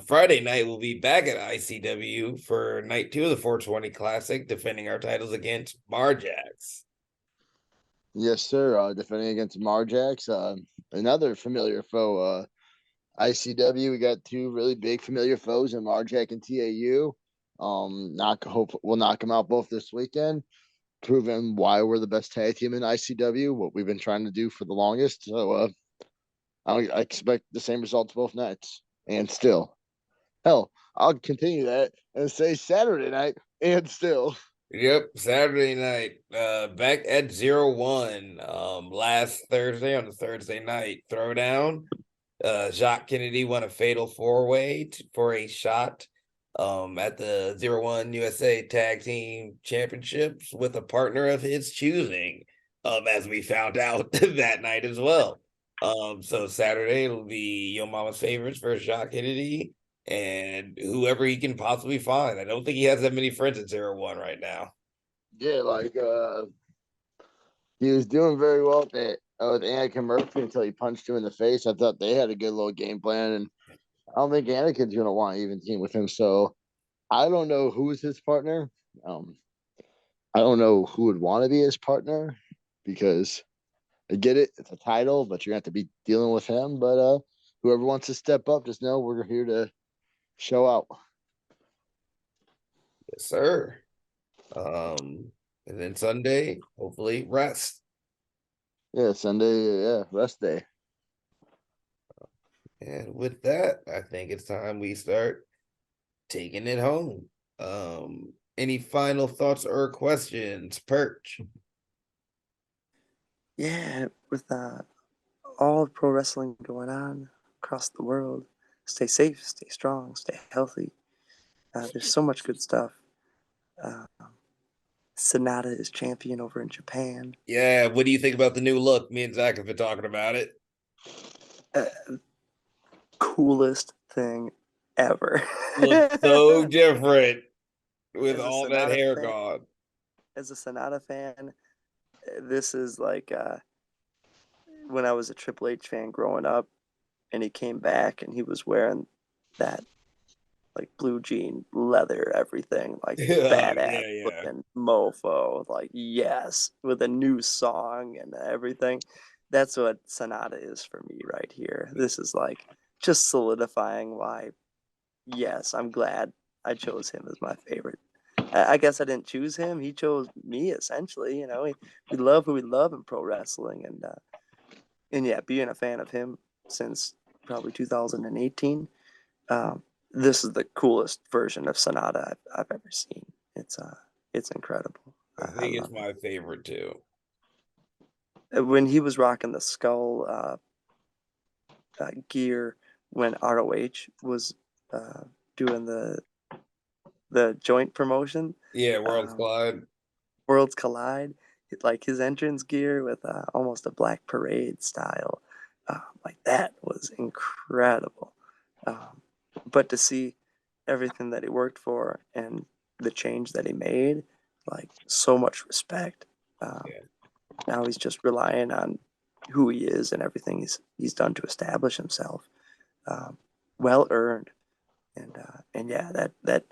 Friday night we'll be back at ICW for night 2 of the 420 Classic, defending our titles against Marjax. Yes, sir. Defending against Marjax, another familiar foe. ICW, we got two really big familiar foes in Marjack and TAU. We'll knock them out both this weekend, proving why we're the best tag team in ICW, what we've been trying to do for the longest. So I expect the same results both nights. And still, hell, I'll continue that and say Saturday night and still. Yep, Saturday night. Back at 0-1. Last Thursday on the Thursday night throwdown. Jacques Kennedy won a fatal four-way for a shot at the 0-1 USA Tag Team Championships with a partner of his choosing, as we found out that night as well. So Saturday it'll be Yo Mama's Favorites versus Jacques Kennedy and whoever he can possibly find. I don't think he has that many friends at 0-1 right now. Yeah, he was doing very well with Anakin Murphy until he punched him in the face. I thought they had a good little game plan, and I don't think Anakin's gonna want to even team with him. So I don't know who's his partner. I don't know who would want to be his partner because I get it, it's a title, but you're gonna have to be dealing with him. But whoever wants to step up, just know we're here to show out. Yes, sir. And then Sunday, hopefully rest. Yeah, Sunday, yeah, rest day. And with that, I think it's time we start taking it home. Any final thoughts or questions, Perch? Yeah, with all of pro wrestling going on across the world, stay safe, stay strong, stay healthy. There's so much good stuff. Sonata is champion over in Japan. Yeah, what do you think about the new look? Me and Zach have been talking about it. Coolest thing ever. Looks so different with As a all that Sonata hair fan- gone. As a Sonata fan, this is like when I was a Triple H fan growing up, and he came back and he was wearing that like blue jean leather everything, like badass Yeah. looking mofo, like yes, with a new song and everything. That's what Sonata is for me right here. This is like just solidifying why, yes, I'm glad I chose him as my favorite. I guess I didn't choose him. He chose me essentially. We love who we love in pro wrestling, and yeah, being a fan of him since probably 2018. This is the coolest version of Sonata I've ever seen. It's incredible. I think it's my favorite too. When he was rocking the skull gear when ROH was doing the joint promotion. Yeah, Worlds Collide. Like his entrance gear with almost a Black Parade style. Like that was incredible. But to see everything that he worked for and the change that he made, like so much respect. Now he's just relying on who he is and everything he's done to establish himself. Well earned, and yeah, that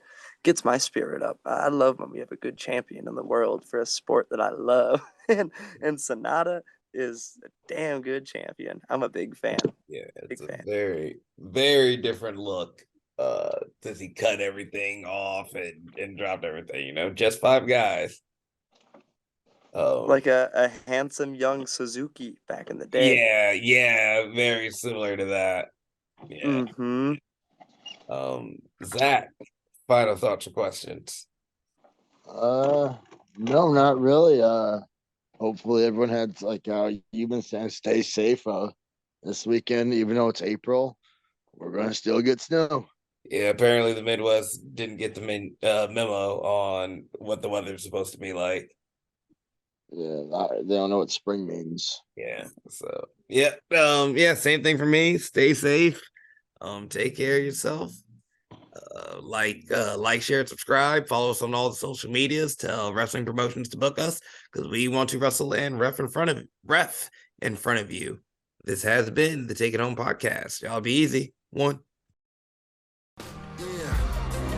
gets my spirit up. I love when we have a good champion in the world for a sport that I love, and Sonata is a damn good champion. I'm a big fan. Yeah, it's Big a fan. very, very different look. Does he cut everything off and dropped everything? Just 5 guys. Like a handsome young Suzuki back in the day. Yeah, very similar to that. Yeah. Mm-hmm. Zach, final thoughts or questions? No, not really. Hopefully everyone had you've been saying, stay safe. This weekend, even though it's April, we're gonna still get snow. Yeah, apparently the Midwest didn't get the memo on what the weather's supposed to be like. Yeah, they don't know what spring means. Yeah, so yeah, same thing for me. Stay safe. Take care of yourself. Like, share, and subscribe. Follow us on all the social medias. Tell wrestling promotions to book us because we want to wrestle and ref in front of you. This has been the Take It Home podcast. Y'all be easy. 1. Yeah.